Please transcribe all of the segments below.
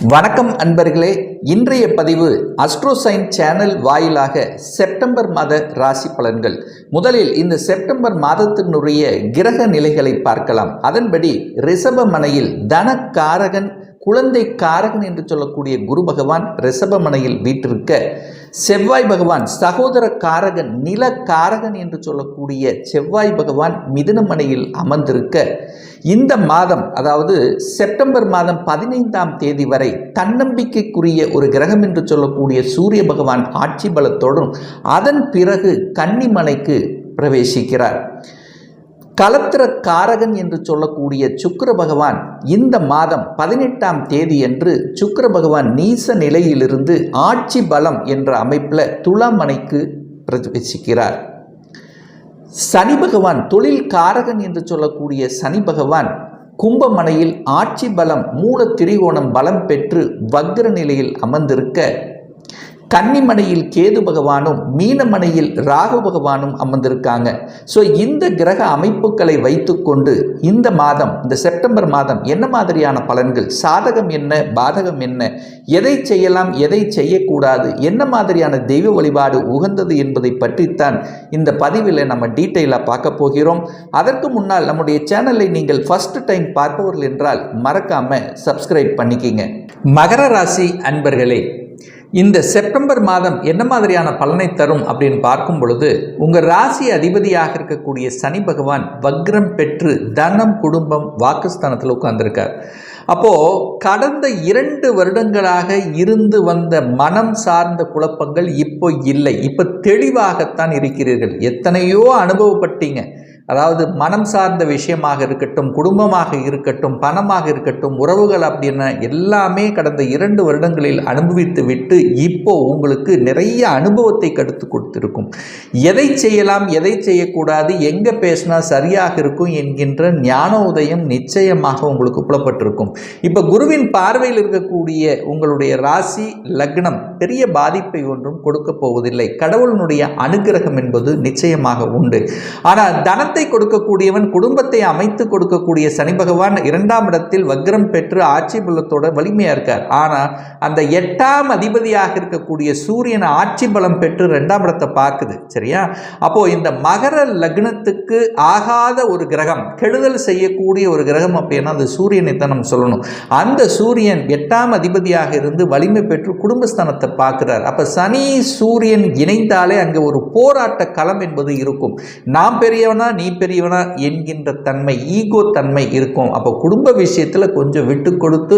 வணக்கம் அன்பர்களே, இன்றைய பதிவு அஸ்ட்ரோசைன் சேனல் வாயிலாக செப்டம்பர் மாத ராசி பலன்கள். முதலில் இந்த செப்டம்பர் மாதத்தினுடைய கிரக நிலைகளை பார்க்கலாம். அதன்படி ரிஷபமனையில் தனக்காரகன் குழந்தை காரகன் என்று சொல்லக்கூடிய குரு பகவான் ரிஷபமனையில் வீற்றிருக்க, செவ்வாய் பகவான் சகோதர காரகன் நில காரகன் என்று சொல்லக்கூடிய செவ்வாய் பகவான் மிதுனமனையில் அமர்ந்திருக்க, இந்த மாதம் அதாவது செப்டம்பர் மாதம் 15ஆம் தேதி வரை தன்னம்பிக்கைக்குரிய ஒரு கிரகம் என்று சொல்லக்கூடிய சூரிய பகவான் ஆட்சி பலத்தோடும் அதன் பிறகு கன்னிமனைக்கு பிரவேசிக்கிறார். கலத்திர காரகன் என்று சொல்லக்கூடிய சுக்கிர பகவான் இந்த மாதம் 18ஆம் தேதி அன்று சுக்கிர பகவான் நீச நிலையிலிருந்து ஆட்சி பலம் என்ற அமைப்பில் துலாமனைக்கு பிரவேசிக்கிறார். சனி பகவான் தொழில் காரகன் என்று சொல்லக்கூடிய சனி பகவான் கும்பமனையில் ஆட்சி பலம் மூல திரிகோணம் பலம் பெற்று வக்ர நிலையில் அமர்ந்திருக்க, கன்னிமனையில் கேது பகவானும் மீனமனையில் ராகு பகவானும் அமர்ந்திருக்காங்க. ஸோ இந்த கிரக அமைப்புகளை வைத்துக்கொண்டு இந்த மாதம், இந்த செப்டம்பர் மாதம் என்ன மாதிரியான பலன்கள், சாதகம் என்ன, பாதகம் என்ன, எதை செய்யலாம், எதை செய்யக்கூடாது, என்ன மாதிரியான தெய்வ வழிபாடு உகந்தது என்பதை பற்றித்தான் இந்த பதிவில் நம்ம டீட்டெயிலாக பார்க்க போகிறோம். அதற்கு முன்னால் நம்முடைய சேனலை நீங்கள் ஃபர்ஸ்ட் டைம் பார்ப்பவர்கள் என்றால் மறக்காம சப்ஸ்கிரைப் பண்ணிக்கிங்க. மகர ராசி அன்பர்களே, இந்த செப்டம்பர் மாதம் என்ன மாதிரியான பலனை தரும் அப்படின்னு பார்க்கும் பொழுது, உங்கள் ராசி அதிபதியாக இருக்கக்கூடிய சனி பகவான் வக்ரம் பெற்று தனம் குடும்பம் வாக்குஸ்தானத்தில் உட்கார்ந்திருக்கார். அப்போது கடந்த 2 வருடங்களாக இருந்து வந்த மனம் சார்ந்த குழப்பங்கள் இப்போ இல்லை. இப்போ தெளிவாகத்தான் இருக்கிறீர்கள். எத்தனையோ அனுபவப்பட்டீங்க. அதாவது மனம் சார்ந்த விஷயமாக இருக்கட்டும், குடும்பமாக இருக்கட்டும், பணமாக இருக்கட்டும், உறவுகள் அப்படின்னா எல்லாமே கடந்த 2 வருடங்களில் அனுபவித்து விட்டு இப்போ உங்களுக்கு நிறைய அனுபவத்தை கடுத்து கொடுத்திருக்கும். எதை செய்யலாம், எதை செய்யக்கூடாது, எங்கே பேசினா சரியாக இருக்கும் என்கின்ற ஞான உதயம் நிச்சயமாக உங்களுக்கு புலப்பட்டிருக்கும். இப்போ குருவின் பார்வையில் இருக்கக்கூடிய உங்களுடைய ராசி லக்னம் பெரிய பாதிப்பை ஒன்றும் கொடுக்க போவதில்லை. கடவுளினுடைய அனுகிரகம் என்பது நிச்சயமாக உண்டு. ஆனால் தனத்தை கொடுக்கக்கூடியவன், குடும்பத்தை அமைத்து கொடுக்கக்கூடிய சனி பகவான் 2ஆம் இடத்தில் வக்ரம் பெற்று ஆட்சி பலத்தோட வலிமையா இருக்கார். ஆனால் அந்த 8ஆம் அதிபதியாக இருக்கக்கூடிய சூரியன் ஆட்சி பலம் பெற்று 2ஆம் இடத்தை பார்க்குது. சரியா? அப்போ இந்த மகர லக்னத்துக்கு ஆகாத ஒரு கிரகம், கெடுதல் செய்யக்கூடிய ஒரு கிரகம் அப்படின்னா அது சூரியனை தான் நம்ம சொல்லணும். அந்த சூரியன் 8ஆம் அதிபதியாக இருந்து வலிமை பெற்று குடும்பஸ்தானத்தை பார்க்கிறார். அப்ப சனி சூரியன் இணைந்தாலே அங்கே ஒரு போராட்ட களம் என்பது இருக்கும். நாம் பெரியவனா நீ பெரியவனா என்கின்ற தன்மை, ஈகோ தன்மை இருக்கும். அப்போ குடும்ப விஷயத்தில் கொஞ்சம் விட்டு கொடுத்து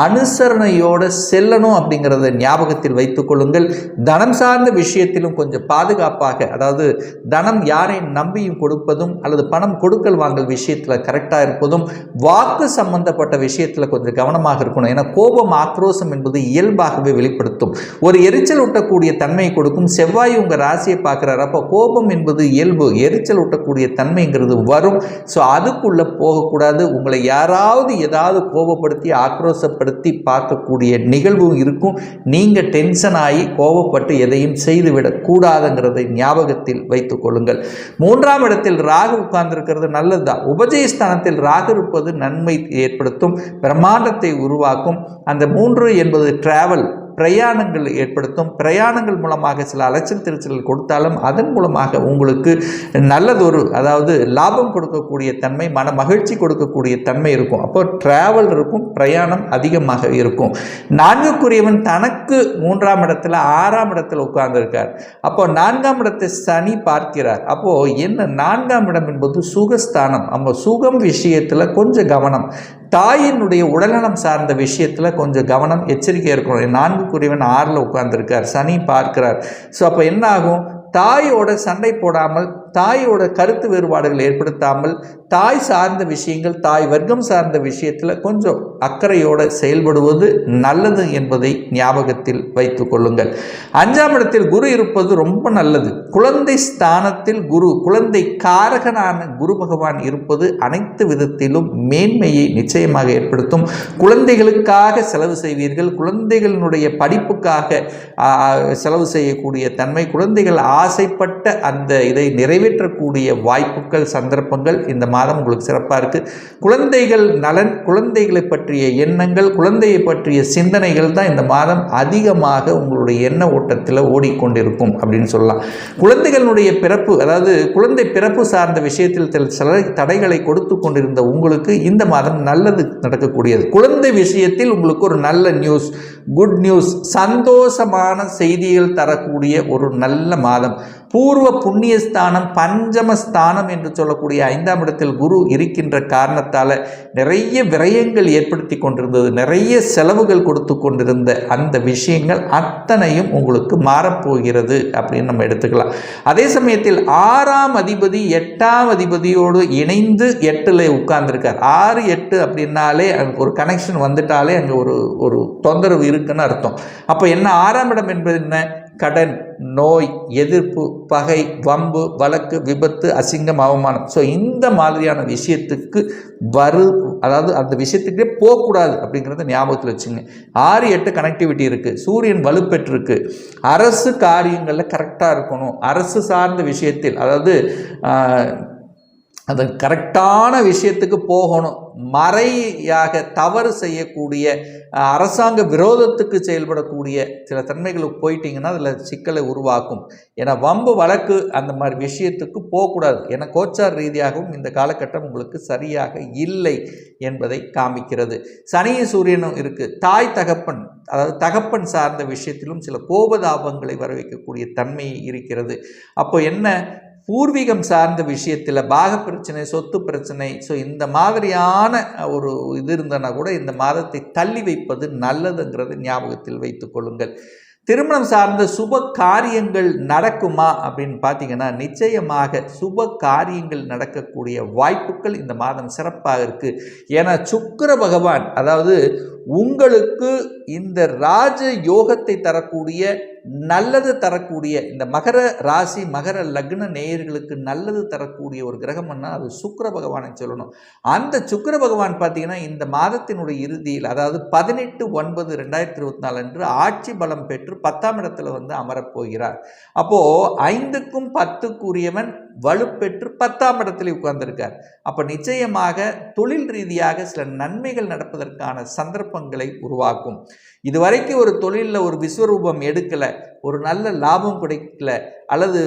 அனுசரணையோட செல்லணும் அப்படிங்கிறத ஞாபகத்தில் வைத்துக் கொள்ளுங்கள். தனம் சார்ந்த விஷயத்திலும் கொஞ்சம் பாதுகாப்பாக, அதாவது தனம் யாரை நம்பியும் கொடுப்பதும் அல்லது பணம் கொடுக்கல் வாங்கல் விஷயத்தில் கரெக்டாக இருப்பதும், வாக்கு சம்பந்தப்பட்ட விஷயத்தில் கொஞ்சம் கவனமாக இருக்கணும். ஏன்னா கோபம் ஆக்ரோஷம் என்பது இயல்பாகவே வெளிப்படுத்தும். ஒரு எரிச்சல் ஊட்டக்கூடிய தன்மையை கொடுக்கும். செவ்வாய் உங்கள் ராசியை பார்க்குறாரு. அப்போ கோபம் என்பது இயல்பு, எரிச்சல் ஊட்டக்கூடிய தன்மைங்கிறது வரும். ஸோ அதுக்குள்ளே போகக்கூடாது. உங்களை யாராவது ஏதாவது கோபப்படுத்தி ஆக்ரோஷப்படுத்தி பார்க்கக்கூடிய நிகழ்வும் இருக்கும். நீங்கள் டென்ஷன் ஆகி கோபப்பட்டு எதையும் செய்துவிடக்கூடாதுங்கிறதை ஞாபகத்தில் வைத்துக் கொள்ளுங்கள். 3ஆம் இடத்தில் ராகு உட்கார்ந்திருக்கிறது நல்லதுதான். உபஜயஸ்தானத்தில் ராகு இருப்பது நன்மை ஏற்படுத்தும், பிரம்மாண்டத்தை உருவாக்கும். அந்த 3 என்பது டிராவல், பிரயாணங்கள் ஏற்படுத்தும். பிரயாணங்கள் மூலமாக சில அலைச்சல் திருச்சல் கொடுத்தாலும் அதன் மூலமாக உங்களுக்கு நல்லதொரு, அதாவது லாபம் கொடுக்கக்கூடிய தன்மை, மன மகிழ்ச்சி கொடுக்கக்கூடிய தன்மை இருக்கும். அப்போ டிராவல் இருக்கும், பிரயாணம் அதிகமாக இருக்கும். 4க்குரியவன் தனக்கு 3ஆம் இடத்துல 6ஆம் இடத்துல உட்கார்ந்திருக்கார். அப்போ 4ஆம் இடத்தை சனி பார்க்கிறார். அப்போ என்ன, 4ஆம் இடம் என்பது சுகஸ்தானம். நம்ம சுகம் விஷயத்துல கொஞ்சம் கவனம், தாயினுடைய உடல்நலம் சார்ந்த விஷயத்தில் கொஞ்சம் கவனம், எச்சரிக்கையாக இருக்கணும். 4க்குரியவன் 6ல் உட்கார்ந்திருக்கார், சனி பார்க்கிறார். ஸோ அப்போ என்ன ஆகும், தாயோட சண்டை போடாமல், தாயோட கருத்து வேறுபாடுகள் ஏற்படுத்தாமல், தாய் சார்ந்த விஷயங்கள், தாய் வர்க்கம் சார்ந்த விஷயத்தில் கொஞ்சம் அக்கறையோடு செயல்படுவது நல்லது என்பதை ஞாபகத்தில் வைத்துக் கொள்ளுங்கள். 5ஆம் இடத்தில் குரு இருப்பது ரொம்ப நல்லது. குழந்தை ஸ்தானத்தில் குரு, குழந்தை காரகனான குரு பகவான் இருப்பது அனைத்து விதத்திலும் மேன்மையை நிச்சயமாக ஏற்படுத்தும். குழந்தைகளுக்காக செலவு செய்வீர்கள். குழந்தைகளினுடைய படிப்புக்காக செலவு செய்யக்கூடிய தன்மை, குழந்தைகள் ஆசைப்பட்ட அந்த இதை நிறைவேற்ற நிறைவேற்றக்கூடிய வாய்ப்புகள், சந்தர்ப்பங்கள் இந்த மாதம் உங்களுக்கு சிறப்பாக இருக்குது. குழந்தைகள் நலன், குழந்தைகளை பற்றிய எண்ணங்கள், குழந்தையை பற்றிய சிந்தனைகள் தான் இந்த மாதம் அதிகமாக உங்களுடைய எண்ண ஓட்டத்தில் ஓடிக்கொண்டிருக்கும் அப்படின்னு சொல்லலாம். குழந்தைகளுடைய பிறப்பு, அதாவது குழந்தை பிறப்பு சார்ந்த விஷயத்தில் சில தடைகளை கொடுத்து கொண்டிருந்த உங்களுக்கு இந்த மாதம் நல்லது நடக்கக்கூடியது. குழந்தை விஷயத்தில் உங்களுக்கு ஒரு நல்ல நியூஸ், குட் நியூஸ், சந்தோஷமான செய்திகள் தரக்கூடிய ஒரு நல்ல மாதம். பூர்வ புண்ணியஸ்தானம், பஞ்சமஸ்தானம் என்று சொல்லக்கூடிய 5ஆம் இடத்தில் குரு இருக்கின்ற காரணத்தால் நிறைய விரயங்கள் ஏற்படுத்தி கொண்டிருந்தது, நிறைய செலவுகள் கொடுத்து கொண்டிருந்த அந்த விஷயங்கள் அத்தனையும் உங்களுக்கு மாறப்போகிறது அப்படின்னு நம்ம எடுத்துக்கலாம். அதே சமயத்தில் 6ஆம் அதிபதி 8ஆம் அதிபதியோடு இணைந்து 8ல் உட்கார்ந்துருக்கார். 6, 8 அப்படின்னாலே ஒரு கனெக்ஷன் வந்துட்டாலே அங்கே ஒரு தொந்தரவு இருக்குன்னு அர்த்தம். அப்போ என்ன, 6ஆம் இடம் என்பது என்ன? கடன், நோய், எதிர்ப்பு, பகை, வம்பு, வழக்கு, விபத்து, அசிங்கம், அவமானம். ஸோ இந்த மாதிரியான விஷயத்துக்கு அதாவது அந்த விஷயத்துக்கே போகக்கூடாது அப்படிங்கிறத ஞாபகத்தில் வச்சுங்க. 6, 8 கனெக்டிவிட்டி இருக்குது. சூரியன் வலுப்பெற்றிருக்கு. அரசு காரியங்களில் கரெக்டாக இருக்கணும். அரசு சார்ந்த விஷயத்தில், அதாவது அது கரெக்டான விஷயத்துக்கு போகணும். மறையாக தவறு செய்யக்கூடிய, அரசாங்க விரோதத்துக்கு செயல்படக்கூடிய சில தன்மைகளுக்கு போயிட்டீங்கன்னா அதில் சிக்கலை உருவாக்கும். ஏன்னா வம்பு, வழக்கு அந்த மாதிரி விஷயத்துக்கு போகக்கூடாது. ஏன்னா கோச்சார் ரீதியாகவும் இந்த காலகட்டம் உங்களுக்கு சரியாக இல்லை என்பதை காமிக்கிறது. சனியும் சூரியனும் இருக்குது. தாய் தகப்பன், அதாவது தகப்பன் சார்ந்த விஷயத்திலும் சில கோபதாபங்களை வர வைக்கக்கூடிய தன்மை இருக்கிறது. அப்போ என்ன, பூர்வீகம் சார்ந்த விஷயத்தில் பாக பிரச்சனை, சொத்து பிரச்சனை, ஸோ இந்த மாதிரியான ஒரு இது இருந்தனா கூட இந்த மாதத்தை தள்ளி வைப்பது நல்லதுங்கிறது ஞாபகத்தில் வைத்துக் கொள்ளுங்கள். திருமணம் சார்ந்த சுப காரியங்கள் நடக்குமா அப்படின்னு பார்த்தீங்கன்னா, நிச்சயமாக சுப காரியங்கள் நடக்கக்கூடிய வாய்ப்புகள் இந்த மாதம் சிறப்பாக இருக்குது. ஏன்னா சுக்கிர பகவான், அதாவது உங்களுக்கு இந்த ராஜ யோகத்தை தரக்கூடிய, நல்லது தரக்கூடிய, இந்த மகர ராசி மகர லக்ன நேயர்களுக்கு நல்லது தரக்கூடிய ஒரு கிரகம்னா அது சுக்கிர பகவானை சொல்லணும். அந்த சுக்கிர பகவான் பார்த்தீங்கன்னா இந்த மாதத்தினுடைய இறுதியில், அதாவது 18/9/2024 அன்று ஆட்சி பலம் பெற்று 10ஆம் இடத்துல அமரப்போகிறார். அப்போது 5க்கும் 10க்குரியவன் வலுப்பெற்று 10ஆம் இடத்துல உட்கார்ந்திருக்கார். அப்போ நிச்சயமாக தொழில் ரீதியாக சில நன்மைகள் நடப்பதற்கான சந்தர்ப்பங்களை உருவாக்கும். இதுவரைக்கும் ஒரு தொழிலில் ஒரு விஸ்வரூபம் எடுக்கலை, ஒரு நல்ல லாபம் கிடைக்கல, அல்லது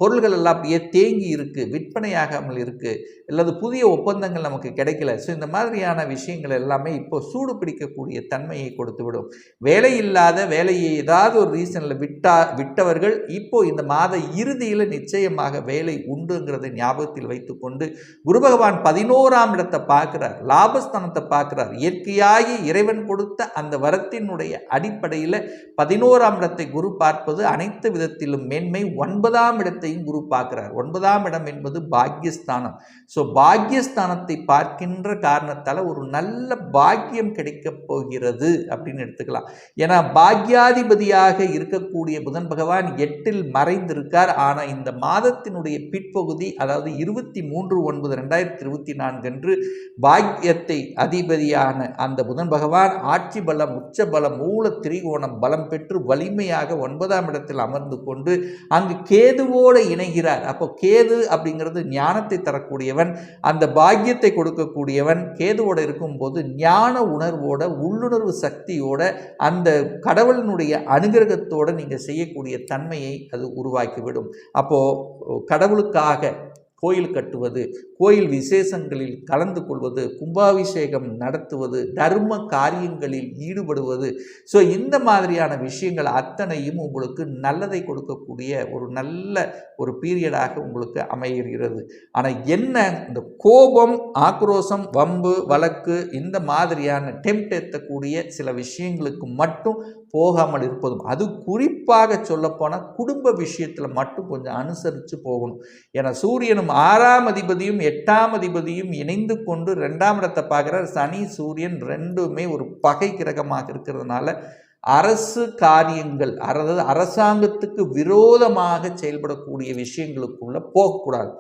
பொருள்கள் எல்லாம் அப்படியே தேங்கி இருக்குது, விற்பனையாகாமல் இருக்குது, அல்லது புதிய ஒப்பந்தங்கள் நமக்கு கிடைக்கல. ஸோ இந்த மாதிரியான விஷயங்கள் எல்லாமே இப்போ சூடு பிடிக்கக்கூடிய தன்மையை கொடுத்து விடும். வேலை இல்லாத, வேலையை ஏதாவது ஒரு ரீசனில் விட்டவர்கள் இப்போ இந்த மாத இறுதியில் நிச்சயமாக வேலை உண்டுங்கிறத ஞாபகத்தில் வைத்துக்கொண்டு, குரு பகவான் 11ஆம் இடத்தை பார்க்குறார், லாபஸ்தானத்தை பார்க்குறார். இயற்கையாகி இறைவன் கொடுத்த அந்த வரத்தினுடைய அடிப்படையில் 11ஆம் இடத்தை குரு பார்ப்பது அனைத்து விதத்திலும் மேன்மை. 9ஆம் இடத்தை குரு பார்க்கிறார். 9ஆம் இடம் என்பது பாக்கியஸ்தானம். ஸோ பாக்கியஸ்தானத்தை பார்க்கின்ற காரணத்தால் ஒரு நல்ல பாக்கியம் கிடைக்கப் போகிறது அப்படின்னு எடுத்துக்கலாம். ஏன்னா பாக்கியாதிபதியாக இருக்கக்கூடிய புதன் பகவான் 8ல் மறைந்திருக்கார். ஆனால் இந்த மாதத்தினுடைய பிற்பகுதி, அதாவது 23/9/2024 அன்று பாக்கியத்தை அதிபதியான அந்த புதன் பகவான் ஆட்சி பலம், உச்ச பலம், மூல திரிகோணம் பலம் பெற்று வலிமையாக 9ஆம் இடத்தில் அமர்ந்து கொண்டு அங்கு கேதுவோடு இணைகிறார். அப்போ கேது அப்படிங்கிறது ஞானத்தை தரக்கூடியவன், அந்த பாக்கியத்தை கொடுக்கக்கூடியவன். கேதுவோடு இருக்கும்போது ஞான உணர்வோட, உள்ளுணர்வு சக்தியோட, அந்த கடவுளினுடைய அனுகிரகத்தோடு நீங்கள் செய்யக்கூடிய தன்மையை அது உருவாக்கிவிடும். அப்போ கடவுளுக்காக கோயில் கட்டுவது, கோயில் விசேஷங்களில் கலந்து கொள்வது, கும்பாபிஷேகம் நடத்துவது, தர்ம காரியங்களில் ஈடுபடுவது, ஸோ இந்த மாதிரியான விஷயங்கள் அத்தனையும் உங்களுக்கு நல்லதை கொடுக்கக்கூடிய ஒரு நல்ல ஒரு பீரியடாக உங்களுக்கு அமைகிறது. ஆனால் என்ன, இந்த கோபம், ஆக்ரோஷம், வம்பு, வழக்கு, இந்த மாதிரியான டெம்ட் ஏற்றக்கூடிய சில விஷயங்களுக்கு மட்டும் போகாமல் இருப்பதும், அது குறிப்பாக சொல்லப்போனால் குடும்ப விஷயத்தில் மட்டும் கொஞ்சம் அனுசரித்து போகணும். ஏன்னா சூரியனும் 6ஆம் அதிபதியும் 8ஆம் அதிபதியும் இணைந்து கொண்டு 2ஆம் இடத்தை பார்க்குறார். சனி சூரியன் ரெண்டுமே ஒரு பகை கிரகமாக இருக்கிறதுனால அரசு காரியங்கள், அதாவது அரசாங்கத்துக்கு விரோதமாக செயல்படக்கூடிய விஷயங்களுக்குள்ள போகக்கூடாது.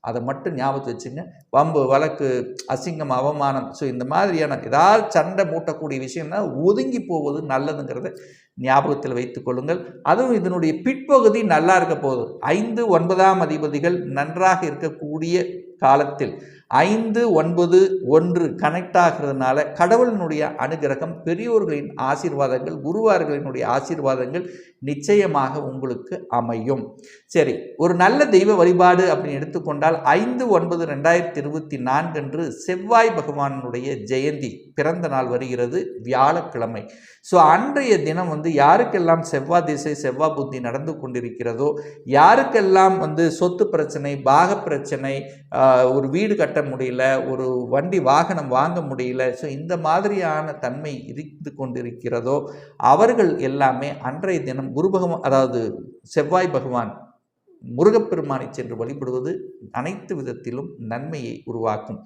அதை மட்டும் ஞாபகத்தை வச்சுங்க. வம்பு வழக்கு, அசிங்கம், அவமானம், ஸோ இந்த மாதிரியான ஏதாவது சண்டை மூட்டக்கூடிய விஷயம்னா ஒதுங்கி போவது நல்லதுங்கிறத ஞாபகத்தில் வைத்துக் கொள்ளுங்கள். அதுவும் இதனுடைய பிற்பகுதி நல்லா இருக்க போகுது. 5, 9ஆம் அதிபதிகள் நன்றாக இருக்கக்கூடிய காலத்தில் 5, 9, 1 கனெக்ட் ஆகிறதுனால கடவுளினுடைய அனுகிரகம், பெரியோர்களின் ஆசீர்வாதங்கள், குருவார்களினுடைய ஆசீர்வாதங்கள் நிச்சயமாக உங்களுக்கு அமையும். சரி, ஒரு நல்ல தெய்வ வழிபாடு அப்படின்னு எடுத்துக்கொண்டால் 5/9/2024 அன்று செவ்வாய் பகவானுடைய ஜெயந்தி பிறந்த நாள் வருகிறது, வியாழக்கிழமை. ஸோ அன்றைய தினம் யாருக்கெல்லாம் செவ்வாய் திசை, செவ்வாய் புத்தி நடந்து கொண்டிருக்கிறதோ, யாருக்கெல்லாம் சொத்து பிரச்சனை, பாக பிரச்சனை, ஒரு வீடு கட்ட முடியல, ஒரு வண்டி வாகனம் வாங்க முடியல, ஸோ இந்த மாதிரியான தன்மை இருந்து கொண்டிருக்கிறதோ அவர்கள் எல்லாமே அன்றைய தினம் குரு பகவான், அதாவது செவ்வாய் பகவான், முருகப்பெருமானை சென்று வழிபடுவது அனைத்து விதத்திலும் நன்மையை உருவாக்கும்.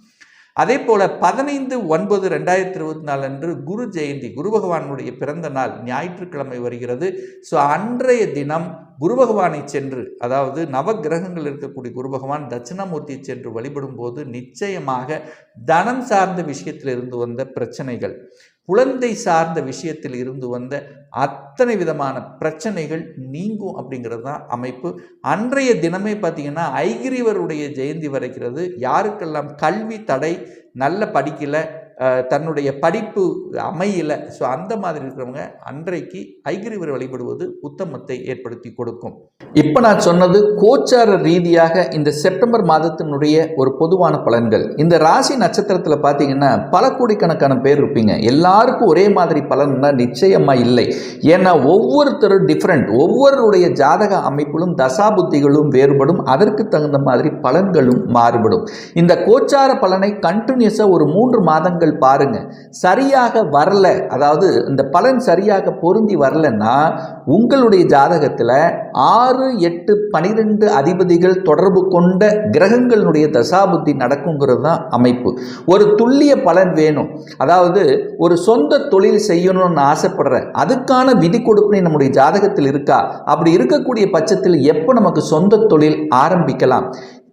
அதே போல 15/9/2024 அன்று குரு ஜெயந்தி, குரு பகவானுடைய பிறந்த நாள் ஞாயிற்றுக்கிழமை வருகிறது. ஸோ அன்றைய தினம் குரு பகவானை சென்று, அதாவது நவகிரகங்கள் இருக்கக்கூடிய குரு பகவான் தட்சிணாமூர்த்தியை சென்று வழிபடும் போது நிச்சயமாக தனம் சார்ந்த விஷயத்தில் இருந்து வந்த பிரச்சனைகள், குழந்தை சார்ந்த விஷயத்தில் இருந்து வந்த அத்தனை விதமான பிரச்சனைகள் நீங்கும் அப்படிங்கிறது தான் அமைப்பு. அன்றைய தினமே பார்த்தீங்கன்னா ஐகிரிவருடைய ஜெயந்தி வருகிறது. யாருக்கெல்லாம் கல்வி தடை, நல்ல படிக்கலை, தன்னுடைய படிப்பு அமையலை, ஸோ அந்த மாதிரி இருக்கிறவங்க அன்றைக்கு ஐகிரிவர் வழிபடுவது உத்தமத்தை ஏற்படுத்தி கொடுக்கும். இப்போ நான் சொன்னது கோச்சார ரீதியாக இந்த செப்டம்பர் மாதத்தினுடைய ஒரு பொதுவான பலன்கள். இந்த ராசி நட்சத்திரத்தில் பார்த்தீங்கன்னா பல கோடிக்கணக்கான பேர் இருப்பீங்க. எல்லாருக்கும் ஒரே மாதிரி பலன்னா நிச்சயமாக இல்லை. ஏன்னா ஒவ்வொருத்தரும் டிஃப்ரெண்ட், ஒவ்வொருடைய ஜாதக அமைப்பிலும் தசாபுத்திகளும் வேறுபடும், அதற்கு தகுந்த மாதிரி பலன்களும் மாறுபடும். இந்த கோச்சார பலனை கண்டினியூஸாக ஒரு 3 மாதங்கள் பாருங்க. சரியாக வரல, அதாவது இந்த பலன் சரியாக பொருந்தி வரலன்னா உங்களுடைய ஜாதகத்தில் 6, 8, 12 அதிபதிகள் தொடர்பு கொண்ட கிரகங்களுடைய தசாபுத்தி நடக்குங்கிறது தான் அமைப்பு. ஒரு துல்லிய பலன் வேணும். அதாவது ஒரு சொந்த தொழில் செய்யணும்னு ஆசைப்படுற, அதுக்கான விதி கொடுப்பினை நம்முடைய ஜாதகத்தில் இருக்கா? அப்படி இருக்கக்கூடிய பட்சத்தில் எப்போ நமக்கு சொந்த தொழில் ஆரம்பிக்கலாம்?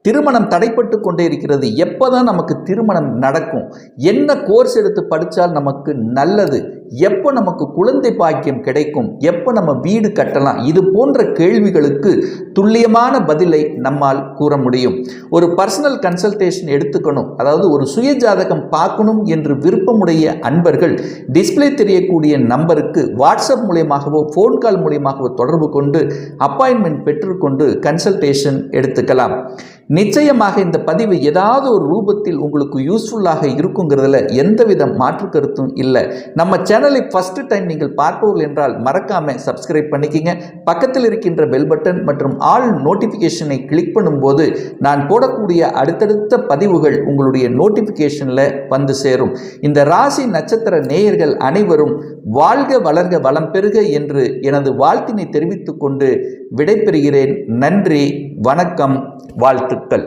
திருமணம் தடைப்பட்டு கொண்டே இருக்கிறது, எப்போதான் நமக்கு திருமணம் நடக்கும்? என்ன கோர்ஸ் எடுத்து படித்தால் நமக்கு நல்லது? எப்போ நமக்கு குழந்தை பாக்கியம் கிடைக்கும்? எப்போ நம்ம வீடு கட்டலாம்? இது போன்ற கேள்விகளுக்கு துல்லியமான பதிலை நம்மால் கூற முடியும். ஒரு பர்சனல் கன்சல்டேஷன் எடுத்துக்கணும், அதாவது ஒரு சுய ஜாதகம் பார்க்கணும் என்று விருப்பமுடைய அன்பர்கள் டிஸ்பிளே தெரியக்கூடிய நம்பருக்கு வாட்ஸ்அப் மூலியமாகவோ ஃபோன் கால் மூலியமாகவோ தொடர்பு கொண்டு அப்பாயின்மெண்ட் பெற்றுக்கொண்டு கன்சல்டேஷன் எடுத்துக்கலாம். நிச்சயமாக இந்த பதிவு ஏதாவது ஒரு ரூபத்தில் உங்களுக்கு யூஸ்ஃபுல்லாக இருக்குங்கிறதுல எந்தவித மாற்று கருத்தும் இல்லை. நம்ம சேனலை ஃபர்ஸ்ட் டைம் நீங்கள் பார்ப்பவர்கள் என்றால் மறக்காம சப்ஸ்கிரைப் பண்ணிக்கிங்க. பக்கத்தில் இருக்கின்ற பெல் பட்டன் மற்றும் ஆல் நோட்டிஃபிகேஷனை கிளிக் பண்ணும்போது நான் போடக்கூடிய அடுத்தடுத்த பதிவுகள் உங்களுடைய நோட்டிஃபிகேஷனில் வந்து சேரும். இந்த ராசி நட்சத்திர நேயர்கள் அனைவரும் வாழ்க வளர்க வளம் பெறுக என்று எனது வாழ்த்தினை தெரிவித்துக் கொண்டு விடைபெறுகிறேன். நன்றி, வணக்கம், வாழ்த்துக்கள்.